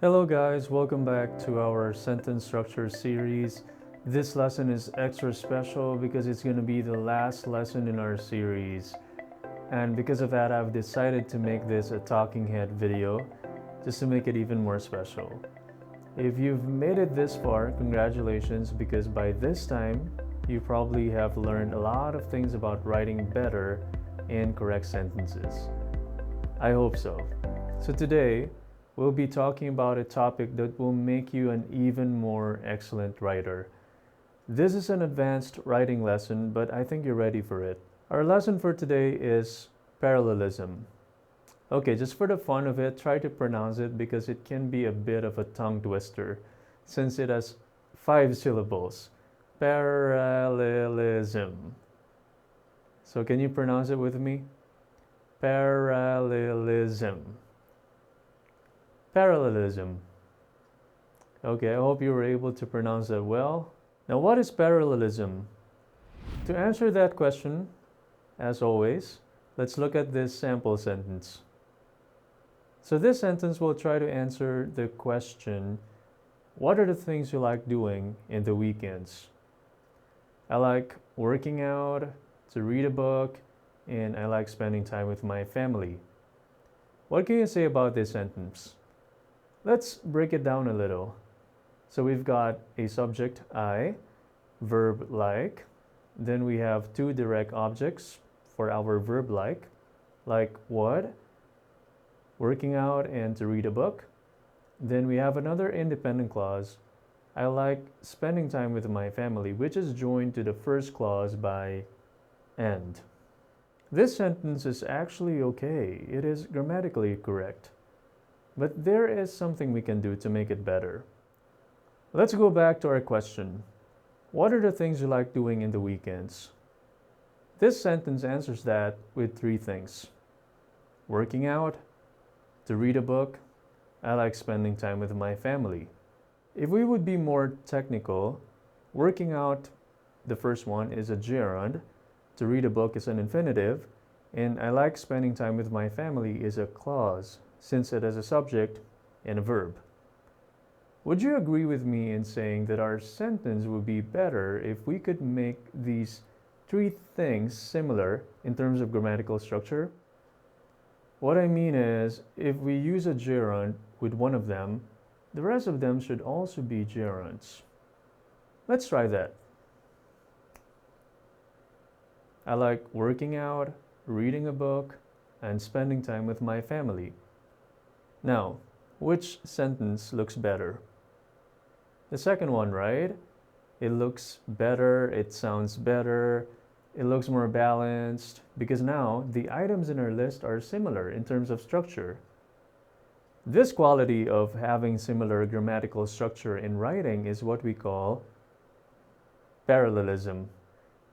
Hello guys, welcome back to our sentence structure series. This lesson is extra special because it's going to be the last lesson in our series. And because of that, I've decided to make this a talking head video just to make it even more special. If you've made it this far, congratulations, because by this time, you probably have learned a lot of things about writing better and correct sentences. I hope so. So today, we'll be talking about a topic that will make you an even more excellent writer. This is an advanced writing lesson, but I think you're ready for it. Our lesson for today is parallelism. Okay, just for the fun of it, try to pronounce it because it can be a bit of a tongue twister since it has 5 syllables. Parallelism. So can you pronounce it with me? Parallelism. Parallelism. Okay, I hope you were able to pronounce that well. Now, what is parallelism? To answer that question, as always, let's look at this sample sentence. So this sentence will try to answer the question, what are the things you like doing in the weekends? I like working out, to read a book, and I like spending time with my family. What can you say about this sentence? Let's break it down a little. So we've got a subject, I, verb like. Then we have two direct objects for our verb like what, working out, and to read a book. Then we have another independent clause, I like spending time with my family, which is joined to the first clause by and. This sentence is actually okay. It is grammatically correct. But there is something we can do to make it better. Let's go back to our question. What are the things you like doing in the weekends? This sentence answers that with 3 things. Working out, to read a book, I like spending time with my family. If we would be more technical, working out, the first one, is a gerund, to read a book is an infinitive, and I like spending time with my family is a clause, since it has a subject and a verb. Would you agree with me in saying that our sentence would be better if we could make these 3 things similar in terms of grammatical structure? What I mean is, if we use a gerund with one of them, the rest of them should also be gerunds. Let's try that. I like working out, reading a book, and spending time with my family. Now, which sentence looks better? The second one, right? It looks better, it sounds better, it looks more balanced, because now the items in our list are similar in terms of structure. This quality of having similar grammatical structure in writing is what we call parallelism.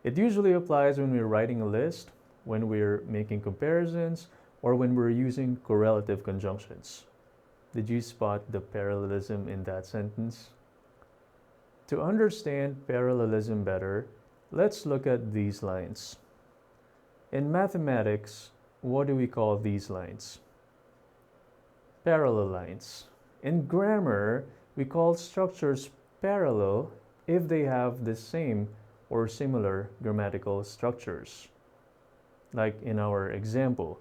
It usually applies when we're writing a list, when we're making comparisons, or when we're using correlative conjunctions. Did you spot the parallelism in that sentence? To understand parallelism better, let's look at these lines. In mathematics, what do we call these lines? Parallel lines. In grammar, we call structures parallel if they have the same or similar grammatical structures. Like in our example,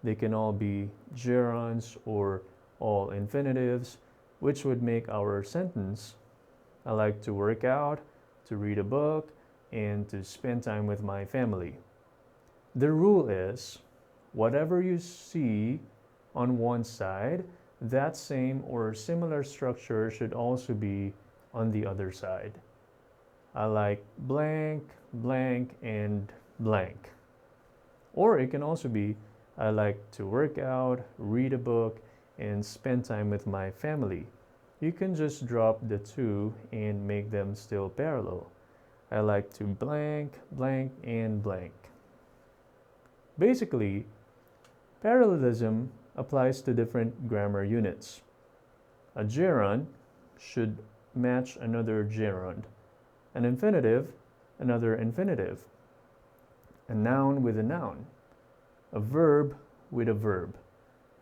they can all be gerunds or all infinitives, which would make our sentence, I like to work out, to read a book, and to spend time with my family. The rule is, whatever you see on one side, that same or similar structure should also be on the other side. I like blank, blank, and blank. Or it can also be, I like to work out, read a book, and spend time with my family. You can just drop the 2 and make them still parallel. I like to blank, blank, and blank. Basically, parallelism applies to different grammar units. A gerund should match another gerund. An infinitive, another infinitive. A noun with a noun. A verb with a verb.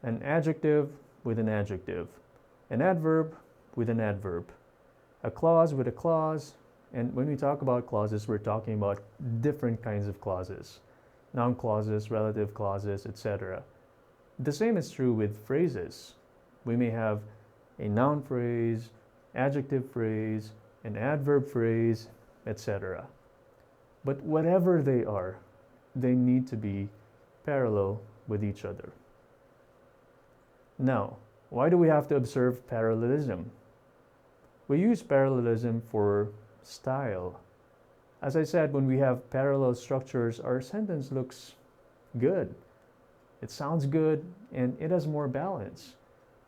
An adjective with an adjective. an adverb with an adverb, a clause with a clause. And when we talk about clauses, we're talking about different kinds of clauses, noun clauses, relative clauses, etc. The same is true with phrases. We may have a noun phrase, adjective phrase, an adverb phrase, etc. But whatever they are, they need to be parallel with each other. Now, why do we have to observe parallelism? We use parallelism for style. As I said, when we have parallel structures, our sentence looks good. It sounds good and it has more balance.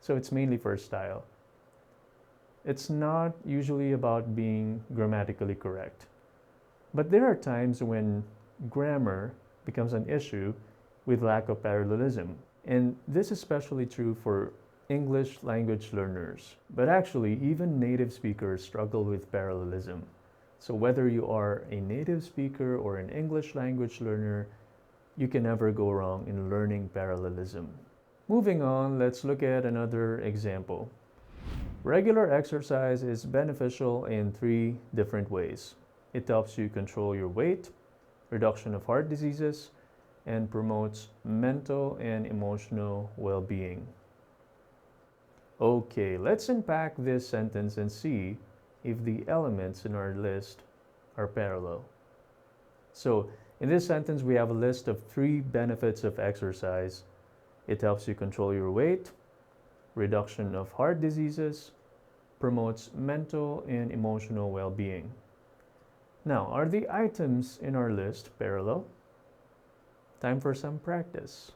So it's mainly for style. It's not usually about being grammatically correct. But there are times when grammar becomes an issue with lack of parallelism. And this is especially true for English language learners. But actually, even native speakers struggle with parallelism. So whether you are a native speaker or an English language learner, you can never go wrong in learning parallelism. Moving on, let's look at another example. Regular exercise is beneficial in 3 different ways. It helps you control your weight, reduction of heart diseases, and promotes mental and emotional well-being. Okay, let's unpack this sentence and see if the elements in our list are parallel. So, in this sentence, we have a list of 3 benefits of exercise. It helps you control your weight, reduction of heart diseases, promotes mental and emotional well-being. Now, are the items in our list parallel? Time for some practice.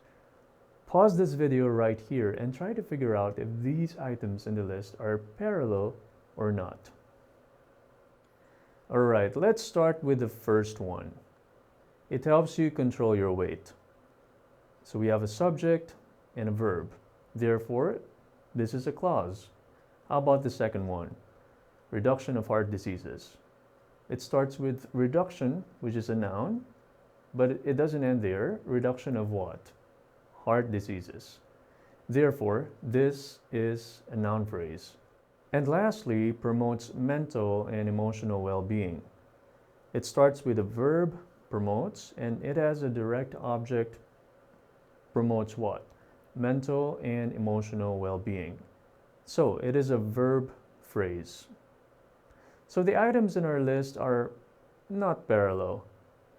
Pause this video right here and try to figure out if these items in the list are parallel or not. Alright, let's start with the first one. It helps you control your weight. So we have a subject and a verb. Therefore, this is a clause. How about the second one? Reduction of heart diseases. It starts with reduction, which is a noun, but it doesn't end there. Reduction of what? Heart diseases. Therefore, this is a noun phrase. And lastly, promotes mental and emotional well-being. It starts with a verb, promotes, and it has a direct object, promotes what? Mental and emotional well-being. So it is a verb phrase. So the items in our list are not parallel.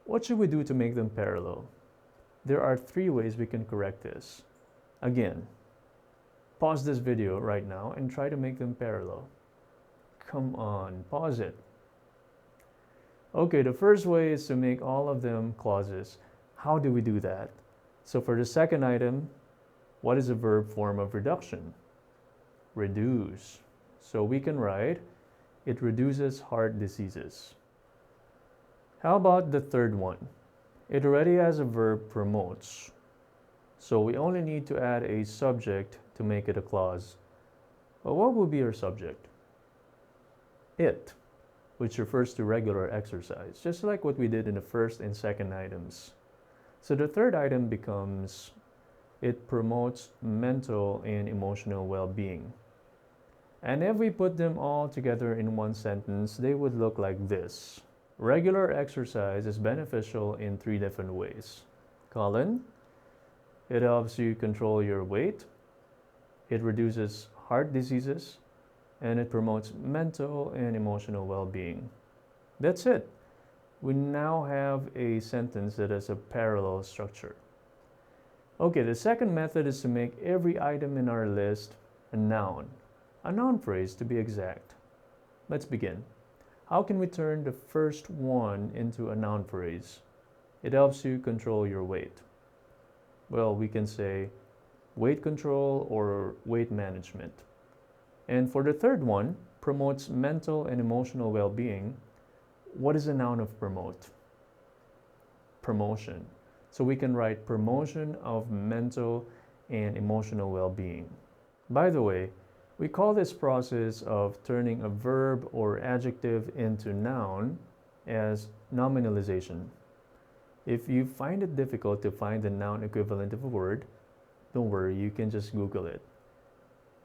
What should we do to make them parallel? There are 3 ways we can correct this. Again, pause this video right now and try to make them parallel. Come on, pause it. Okay, the first way is to make all of them clauses. How do we do that? So for the second item, what is a verb form of reduction? Reduce. So we can write, it reduces heart diseases. How about the third one? It already has a verb, promotes. So we only need to add a subject to make it a clause. But what will be our subject? It, which refers to regular exercise, just like what we did in the first and second items. So the third item becomes, it promotes mental and emotional well-being. And if we put them all together in one sentence, they would look like this. Regular exercise is beneficial in 3 different ways. Colon, it helps you control your weight, it reduces heart diseases, and it promotes mental and emotional well-being. That's it. We now have a sentence that has a parallel structure. Okay, the second method is to make every item in our list a noun phrase to be exact. Let's begin. How can we turn the first one into a noun phrase? It helps you control your weight. Well, we can say weight control or weight management. And for the third one, promotes mental and emotional well-being. What is a noun of promote? Promotion. So we can write promotion of mental and emotional well-being. By the way, we call this process of turning a verb or adjective into noun as nominalization. If you find it difficult to find the noun equivalent of a word, don't worry, you can just Google it.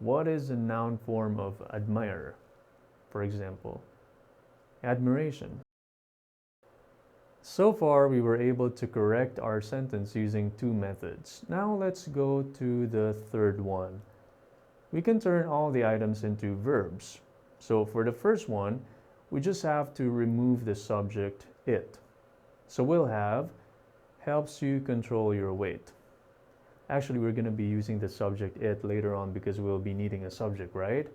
What is the noun form of admire? For example, admiration. So far, we were able to correct our sentence using two methods. Now let's go to the third one. We can turn all the items into verbs. So for the first one, we just have to remove the subject it. So we'll have helps you control your weight. Actually, we're going to be using the subject it later on because we'll be needing a subject, right?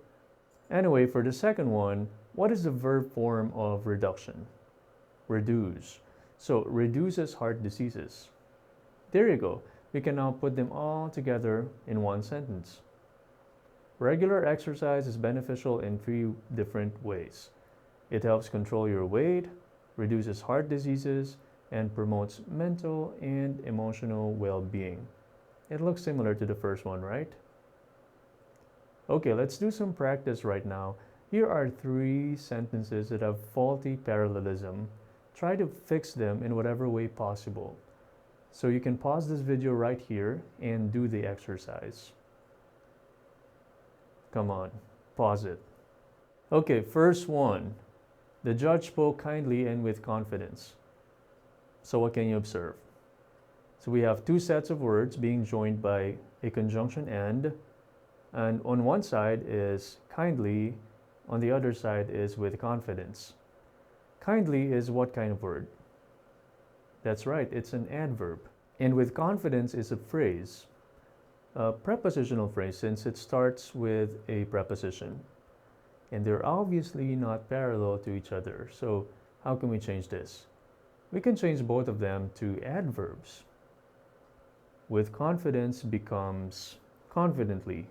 Anyway, for the second one, what is the verb form of reduction? Reduce. So reduces heart diseases. There you go. We can now put them all together in one sentence. Regular exercise is beneficial in three different ways. It helps control your weight, reduces heart diseases, and promotes mental and emotional well-being. It looks similar to the first one, right? Okay, let's do some practice right now. Here are three sentences that have faulty parallelism. Try to fix them in whatever way possible. So you can pause this video right here and do the exercise. Come on, pause it. Okay, first one. The judge spoke kindly and with confidence. So what can you observe? So we have two sets of words being joined by a conjunction and on one side is kindly, on the other side is with confidence. Kindly is what kind of word? That's right, it's an adverb. And with confidence is a phrase, a prepositional phrase since it starts with a preposition. And they're obviously not parallel to each other. So how can we change this? We can change both of them to adverbs. With confidence becomes confidently.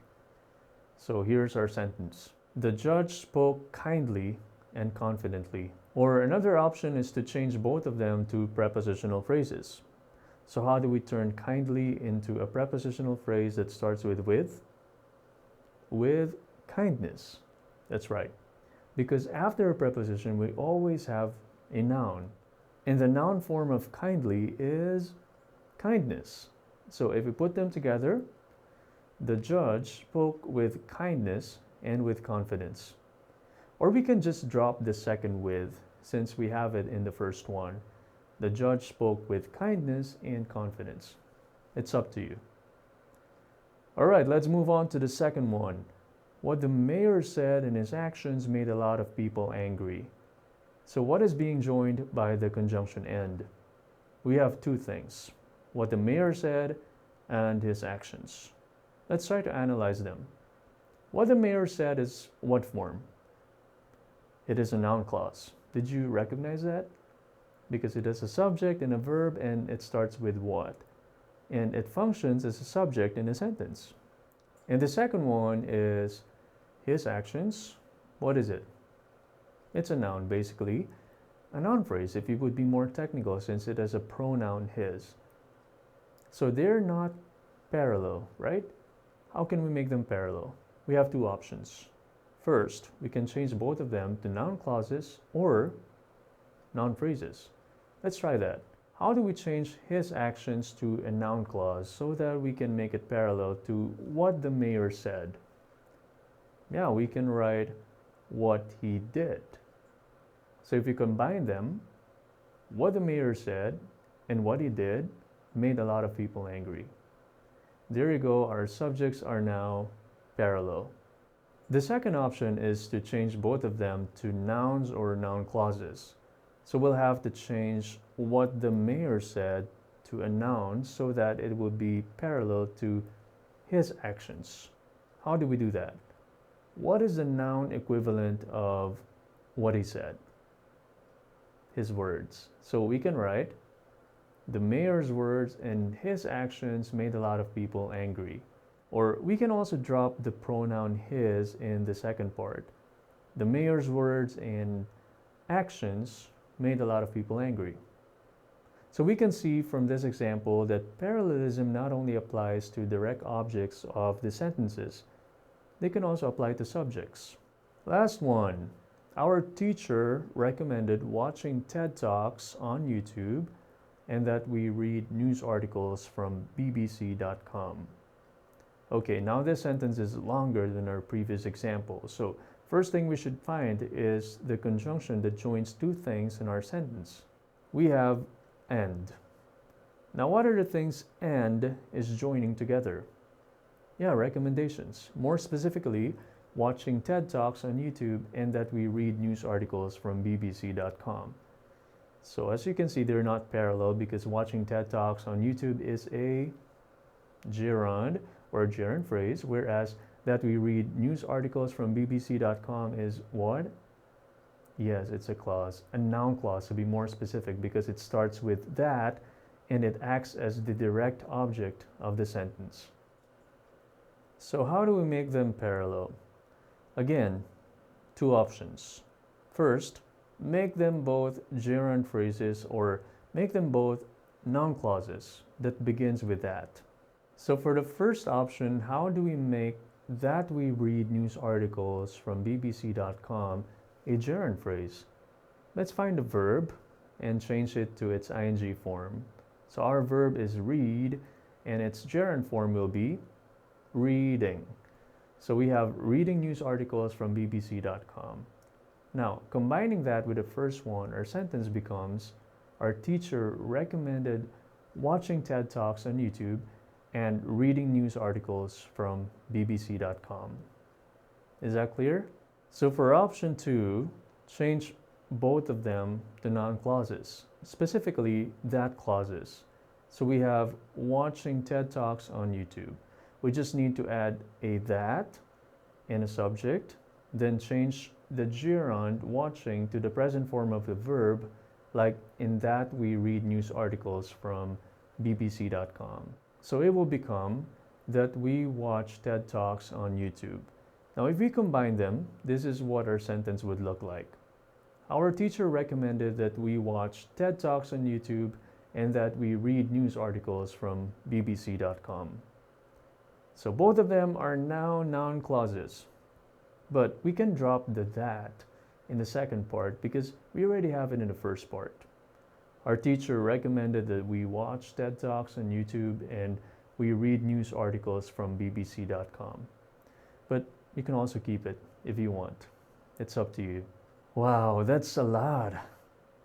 So here's our sentence. The judge spoke kindly and confidently. Or another option is to change both of them to prepositional phrases. So how do we turn kindly into a prepositional phrase that starts with with? With kindness. That's right. Because after a preposition, we always have a noun. And the noun form of kindly is kindness. So if we put them together, the judge spoke with kindness and with confidence. Or we can just drop the second with, since we have it in the first one. The judge spoke with kindness and confidence. It's up to you. All right, let's move on to the second one. What the mayor said and his actions made a lot of people angry. So what is being joined by the conjunction and? We have two things. What the mayor said and his actions. Let's try to analyze them. What the mayor said is what form? It is a noun clause. Did you recognize that? Because it has a subject and a verb and it starts with what? And it functions as a subject in a sentence. And the second one is his actions. What is it? It's a noun, basically. A noun phrase, if you would be more technical, since it has a pronoun his. So they're not parallel, right? How can we make them parallel? We have two options. First, we can change both of them to noun clauses or noun phrases. Let's try that. How do we change his actions to a noun clause so that we can make it parallel to what the mayor said? Yeah, we can write what he did. So if you combine them, what the mayor said and what he did made a lot of people angry. There you go, our subjects are now parallel. The second option is to change both of them to nouns or noun clauses. So we'll have to change what the mayor said to a noun so that it will be parallel to his actions. How do we do that? What is the noun equivalent of what he said? His words. So we can write, the mayor's words and his actions made a lot of people angry. Or we can also drop the pronoun his in the second part. The mayor's words and actions made a lot of people angry. So we can see from this example that parallelism not only applies to direct objects of the sentences, they can also apply to subjects. Last one. Our teacher recommended watching TED Talks on YouTube and that we read news articles from bbc.com. Okay, now this sentence is longer than our previous example. So first thing we should find is the conjunction that joins two things in our sentence. We have and. Now what are the things and is joining together? Yeah, recommendations. More specifically, watching TED Talks on YouTube and that we read news articles from bbc.com. So as you can see, they're not parallel because watching TED Talks on YouTube is a gerund or gerund phrase, whereas that we read news articles from bbc.com is what? Yes, it's a clause, a noun clause to be more specific because it starts with that and it acts as the direct object of the sentence. So how do we make them parallel? Again, two options. First, make them both gerund phrases or make them both noun clauses that begins with that. So for the first option, how do we make that we read news articles from bbc.com a gerund phrase? Let's find the verb and change it to its ing form. So our verb is read and its gerund form will be reading. So we have reading news articles from bbc.com. Now, combining that with the first one, our sentence becomes our teacher recommended watching TED Talks on YouTube and reading news articles from bbc.com. Is that clear? So for option 2, change both of them to noun clauses, specifically that clauses. So we have watching TED Talks on YouTube. We just need to add a that and a subject, then change the gerund watching to the present form of the verb, like in that we read news articles from bbc.com. So it will become that we watch TED Talks on YouTube. Now if we combine them, this is what our sentence would look like. Our teacher recommended that we watch TED Talks on YouTube and that we read news articles from bbc.com. So both of them are now noun clauses. But we can drop the that in the second part because we already have it in the first part. Our teacher recommended that we watch TED Talks on YouTube and we read news articles from bbc.com. But you can also keep it if you want. It's up to you. Wow, that's a lot.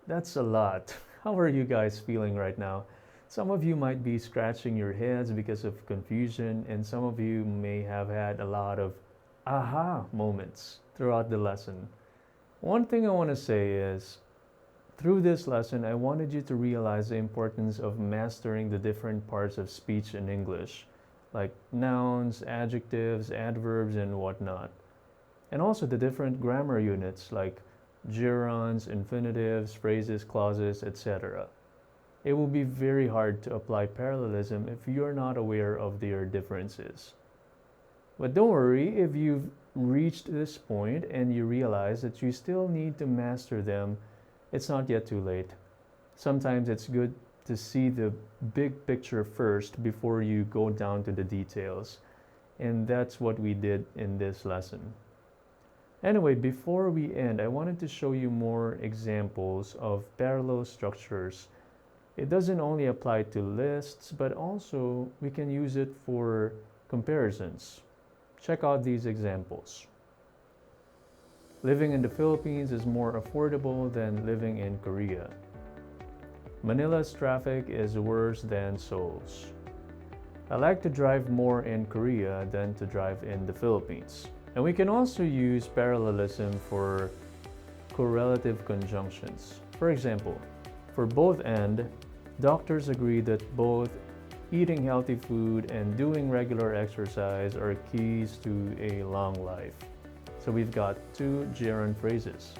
That's a lot. How are you guys feeling right now? Some of you might be scratching your heads because of confusion, and some of you may have had a lot of aha moments throughout the lesson. One thing I want to say is, through this lesson, I wanted you to realize the importance of mastering the different parts of speech in English, like nouns, adjectives, adverbs, and whatnot. And also the different grammar units like gerunds, infinitives, phrases, clauses, etc. It will be very hard to apply parallelism if you're not aware of their differences. But don't worry, if you've reached this point and you realize that you still need to master them, it's not yet too late. Sometimes it's good to see the big picture first before you go down to the details. And that's what we did in this lesson. Anyway, before we end, I wanted to show you more examples of parallel structures. It doesn't only apply to lists, but also we can use it for comparisons. Check out these examples. Living in the Philippines is more affordable than living in Korea. Manila's traffic is worse than Seoul's. I like to drive more in Korea than to drive in the Philippines. And we can also use parallelism for correlative conjunctions. For example, for both and, doctors agree that both eating healthy food and doing regular exercise are keys to a long life. So we've got two gerund phrases.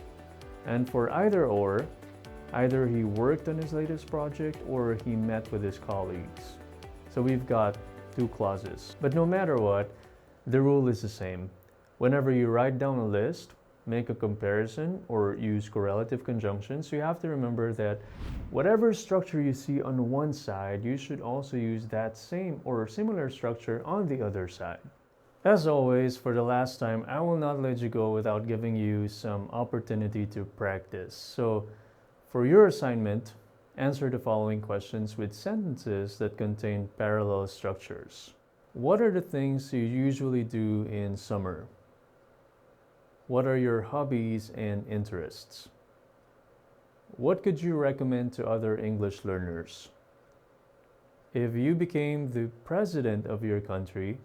And for either or, either he worked on his latest project or he met with his colleagues. So we've got two clauses. But no matter what, the rule is the same. Whenever you write down a list, make a comparison, or use correlative conjunctions, you have to remember that whatever structure you see on one side, you should also use that same or similar structure on the other side. As always, for the last time, I will not let you go without giving you some opportunity to practice. So, for your assignment, answer the following questions with sentences that contain parallel structures. What are the things you usually do in summer? What are your hobbies and interests? What could you recommend to other English learners? If you became the president of your country,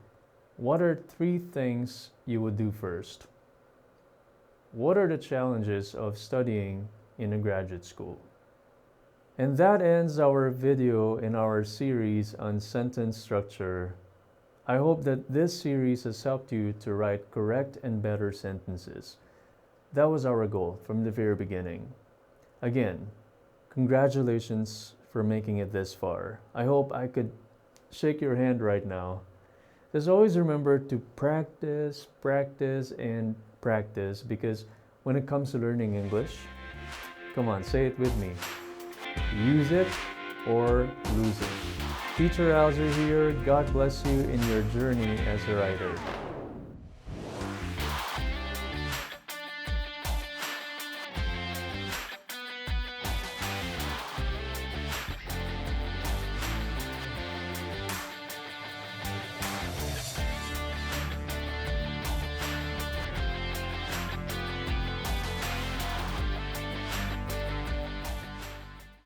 what are 3 things you would do first? What are the challenges of studying in a graduate school? And that ends our video in our series on sentence structure. I hope that this series has helped you to write correct and better sentences. That was our goal from the very beginning. Again, congratulations for making it this far. I hope I could shake your hand right now. Just always remember to practice, practice, and practice, because when it comes to learning English, come on, say it with me. Use it or lose it. Teacher Alzer here. God bless you in your journey as a writer.